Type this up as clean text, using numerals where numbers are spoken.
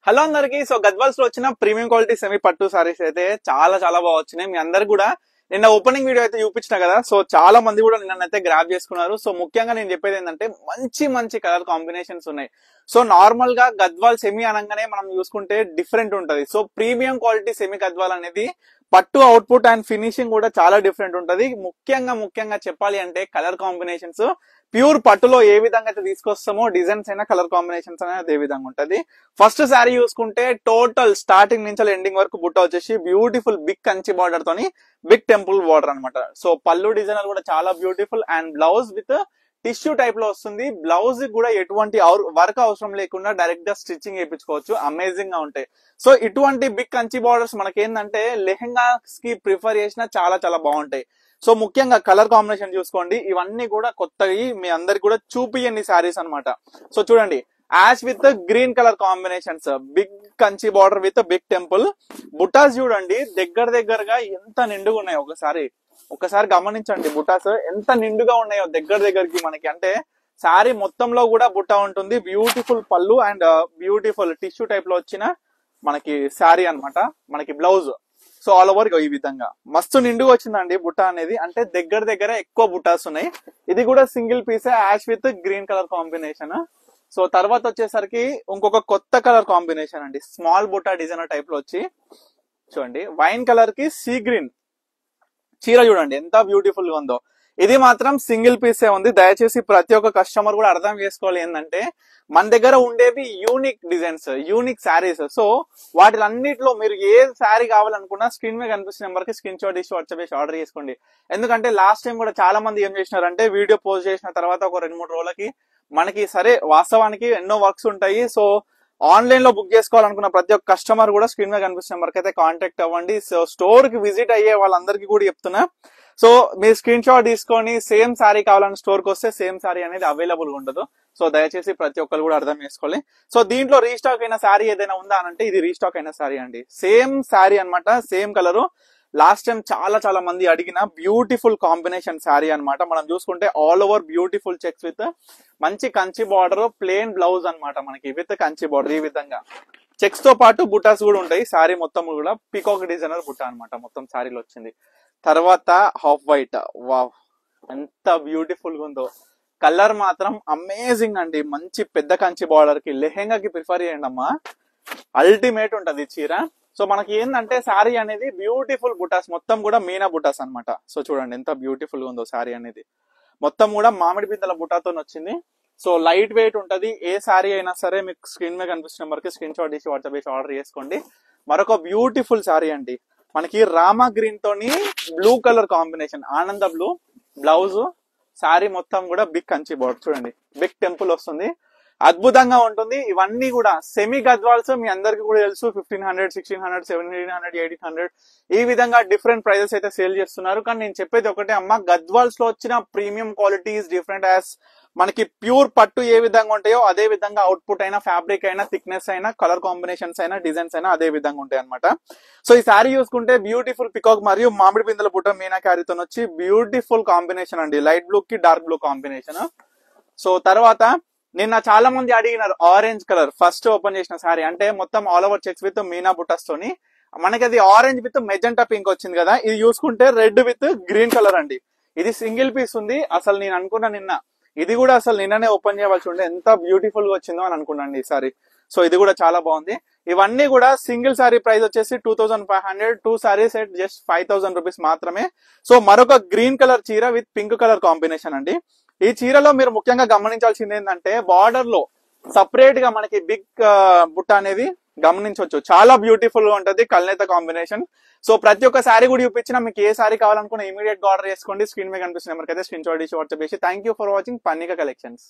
Hello అందరికి. So Gadwals లో వచ్చిన ప్రీమియం క్వాలిటీ సెమీ పట్టు సారీస్ అయితే చాలా చాలా బాగా వచ్చినాయి. మీ అందరికి కూడా నిన్న ఓపెనింగ్ వీడియో అయితే చూపించిన కదా. సో చాలా మంది కూడా నిన్నైతే గ్రాప్ చేసుకున్నారు. సో ముఖ్యంగా నేను చెప్పేది ఏంటంటే మంచి మంచి కలర్ కాంబినేషన్స్ ఉన్నాయి. సో నార్మల్ గా గద్వాల్ సెమీ అనగానే మనం చూసుకుంటే డిఫరెంట్ ఉంటది. So premium quality semi Gadwal అనేది పట్టు అవుట్పుట్ అండ్ ఫినిషింగ్ కూడా చాలా డిఫరెంట్ ఉంటది. ముఖ్యంగా చెప్పాలి అంటే కలర్ కాంబినేషన్స్ ప్యూర్ పట్టులో ఏ విధంగా అయితే తీసుకొస్తామో డిజైన్స్ అయినా కలర్ కాంబినేషన్స్ అయినా అదే విధంగా ఉంటది. ఫస్ట్ శారీ చూసుకుంటే టోటల్ స్టార్టింగ్ నుంచి ఎండింగ్ వరకు బుట్ట వచ్చేసి బ్యూటిఫుల్ బిగ్ కంచి బార్డర్ తోని బిగ్ టెంపుల్ బార్డర్ అనమాట. సో పళ్ళు డిజైనర్ కూడా చాలా beautiful and blouse with tissue type లో వస్తుంది. బ్లౌజ్ కూడా ఎటువంటి వర్క్ అవసరం లేకుండా డైరెక్ట్ గా స్టిచ్చింగ్ చేయించుకోవచ్చు. అమేజింగ్ గా ఉంటాయి. సో ఇటువంటి బిగ్ కంచి బార్డర్స్ మనకేందంటే లెహెంగాస్ కి ప్రిఫర్ చేసినా చాలా చాలా బాగుంటాయి. సో ముఖ్యంగా కలర్ కాంబినేషన్ చూసుకోండి. ఇవన్నీ కూడా కొత్తవి మీ అందరికి కూడా చూపియండి శారీస్ అనమాట. సో చూడండి, ash with green colour combinations, big Kanchi border with big temple butas చూడండి. దగ్గరగా ఎంత నిండుగా ఉన్నాయో ఒకసారి గమనించండి. బుటాస్ ఎంత నిండుగా ఉన్నాయో దగ్గరికి మనకి. అంటే శారీ మొత్తంలో కూడా బుట్ట ఉంటుంది. బ్యూటిఫుల్ పళ్ళు అండ్ బ్యూటిఫుల్ టిష్యూ టైప్ లో వచ్చిన మనకి శారీ అన్నమాట. మనకి బ్లౌజ్ సో ఆల్ ఓవర్ ఈ విధంగా మస్తు నిండుగా వచ్చిందండి బుట్ట అనేది. అంటే దగ్గర ఎక్కువ బుట్టాస్ ఉన్నాయి. ఇది కూడా single piece ash with green colour combination. So తర్వాత వచ్చేసరికి ఇంకొక కొత్త కలర్ కాంబినేషన్ అండి. స్మాల్ బుట్ట డిజైనర్ టైప్ లో వచ్చి చూడండి, వైన్ కలర్ కి సీ గ్రీన్ చీర చూడండి ఎంత బ్యూటిఫుల్ గా ఉందో. ఇది మాత్రం సింగిల్ పీసే ఉంది. దయచేసి ప్రతి ఒక్క కస్టమర్ కూడా అర్థం చేసుకోవాలి ఏంటంటే మన దగ్గర ఉండేవి unique designs, unique saris. So వాటిలన్నిటిలో మీరు ఏ శారీ కావాలనుకున్నా స్క్రీన్ మీద కనిపిస్తున్న నెంబర్ కి స్క్రీన్ షాట్ తీసి వాట్సాప్ చేసి ఆర్డర్ చేసుకోండి. ఎందుకంటే లాస్ట్ టైం కూడా చాలా మంది ఏం చేసినారంటే వీడియో పోస్ట్ చేసిన తర్వాత ఒక 2-3 రోజులకి మనకి సరే వాస్తవానికి ఎన్నో వర్క్స్ ఉంటాయి. సో ఆన్లైన్ లో బుక్ చేసుకోవాలనుకున్న ప్రతి ఒక్క కస్టమర్ కూడా స్క్రీన్ మీద కనిపిస్తున్న నెంబర్ కి అయితే కాంటాక్ట్ అవ్వండి. సో స్టోర్ కి విజిట్ అయ్యే వాళ్ళందరికీ కూడా చెప్తున్నా, సో మీరు స్క్రీన్ షాట్ తీసుకొని సేమ్ శారీ కావాలని స్టోర్ కి వస్తే సేమ్ శారీ అనేది అవైలబుల్ గా ఉండదు. సో దయచేసి ప్రతి ఒక్కరు కూడా అర్థం చేసుకోవాలి. సో దీంట్లో రీస్టాక్ అయిన శారీ ఏదైనా ఉందా అంటే ఇది రీస్టాక్ అయిన శారీ అండి. సేమ్ శారీ అన్నమాట, సేమ్ కలర్. లాస్ట్ టైం చాలా మంది అడిగిన బ్యూటిఫుల్ కాంబినేషన్ శారీ అన్నమాట. మనం చూసుకుంటే all over beautiful checks with మంచి కంచి బార్డర్, ప్లేన్ బ్లౌజ్ అన్నమాట మనకి విత్ కంచి బార్డర్. ఈ విధంగా చెక్స్ తో పాటు బుటాస్ కూడా ఉంటాయి. శారీ మొత్తం కూడా పీకాక్ డిజైనర్ బుట్ట అన్నమాట మొత్తం శారీలో వచ్చింది. తర్వాత హాఫ్ వైట్, వావ్ ఎంత బ్యూటిఫుల్ గా ఉందో. కలర్ మాత్రం అమేజింగ్ అండి. మంచి పెద్ద కంచి బార్డర్ కి లెహెంగాకి ప్రిఫర్ చేయండి అమ్మా, అల్టిమేట్ ఉంటది చీర. సో మనకి ఏంటంటే శారీ అనేది బ్యూటిఫుల్ బుటాస్ మొత్తం కూడా మీనా బుటాస్ అన్నమాట. సో చూడండి ఎంత బ్యూటిఫుల్ గా ఉందో శారీ అనేది. మొత్తం కూడా మామిడి బిందెల బుటాతో వచ్చింది. సో లైట్ వెయిట్ ఉంటది. ఏ శారీ అయినా సరే మీకు స్క్రీన్ మీద కనిపిస్తున్న నెంబర్కి స్క్రీన్ షాట్ తీసి వాట్సాప్ చేసి ఆర్డర్ చేసుకోండి. మరొక బ్యూటిఫుల్ శారీ అండి. మనకి రామా గ్రీన్ తోని బ్లూ కలర్ కాంబినేషన్, ఆనంద బ్లూ బ్లౌజ్, శారీ మొత్తం కూడా బిగ్ కంచి బార్డర్ చూడండి, బిగ్ టెంపుల్ వస్తుంది. అద్భుతంగా ఉంటుంది. ఇవన్నీ కూడా సెమీ గద్వాల్స్ మీ అందరికి కూడా తెలుసు. 1500, 1600, 1700, 1800 ఈ విధంగా డిఫరెంట్ ప్రైజెస్ అయితే సేల్ చేస్తున్నారు. కానీ నేను చెప్పేది ఒకటే అమ్మా, గద్వాల్స్ లో వచ్చిన premium quality is different. As మనకి ప్యూర్ పట్టు ఏ విధంగా ఉంటాయో అదే విధంగా అవుట్పుట్ అయినా, ఫ్యాబ్రిక్ అయినా, థిక్నెస్ అయినా, కలర్ కాంబినేషన్స్ అయినా, డిజైన్స్ అయినా అదే విధంగా ఉంటాయి అనమాట. సో ఈ శారీ చూసుకుంటే బ్యూటిఫుల్ పికాక్ మరియు మామిడి బిందెల బుట్ట మీనా క్యారీతో వచ్చి బ్యూటిఫుల్ కాంబినేషన్ అండి. లైట్ బ్లూ కి డార్క్ బ్లూ కాంబినేషన్. సో తర్వాత నిన్న చాలా మంది అడిగినారు ఆరెంజ్ కలర్. ఫస్ట్ ఓపెన్ చేసిన శారీ అంటే మొత్తం all over checks with meena butas తోని మనకి అది ఆరెంజ్ విత్ మెజెంటా పింక్ వచ్చింది కదా. ఇది చూసుకుంటే రెడ్ విత్ గ్రీన్ కలర్ అండి. ఇది సింగిల్ పీస్ ఉంది. అసలు నేను అనుకున్నా నిన్న ఇది కూడా అసలు నిన్ననే ఓపెన్ చేయవలసి ఉండే, ఎంత బ్యూటిఫుల్ గా వచ్చిందో అని అనుకున్నాను ఈ సారీ. సో ఇది కూడా చాలా బాగుంది. ఇవన్నీ కూడా సింగిల్ శారీ ప్రైస్ వచ్చేసి 2500, 2 శారీస్ ఎట్ జస్ట్ 5000 రూపీస్ మాత్రమే. సో మరొక గ్రీన్ కలర్ చీర విత్ పింక్ కలర్ కాంబినేషన్ అండి. ఈ చీరలో మీరు ముఖ్యంగా గమనించాల్సింది ఏంటంటే బార్డర్ లో సపరేట్ గా మనకి బిగ్ బుట్ట అనేది గమనించవచ్చు. చాలా బ్యూటిఫుల్ గా ఉంటది కల్నేత కాంబినేషన్. సో ప్రతి ఒక్క శారీ కూడా చూపించినా మీకు ఏ శారీ కావాలనుకున్నా ఇమీడియట్ గా ఆర్డర్ చేసుకోండి. స్క్రీన్ మీద కనిపిస్తున్న నెంబర్కి అయితే స్క్రీన్ షాట్ తీసి వాట్సాప్ చేసి. Thank you for watching Pannika collections.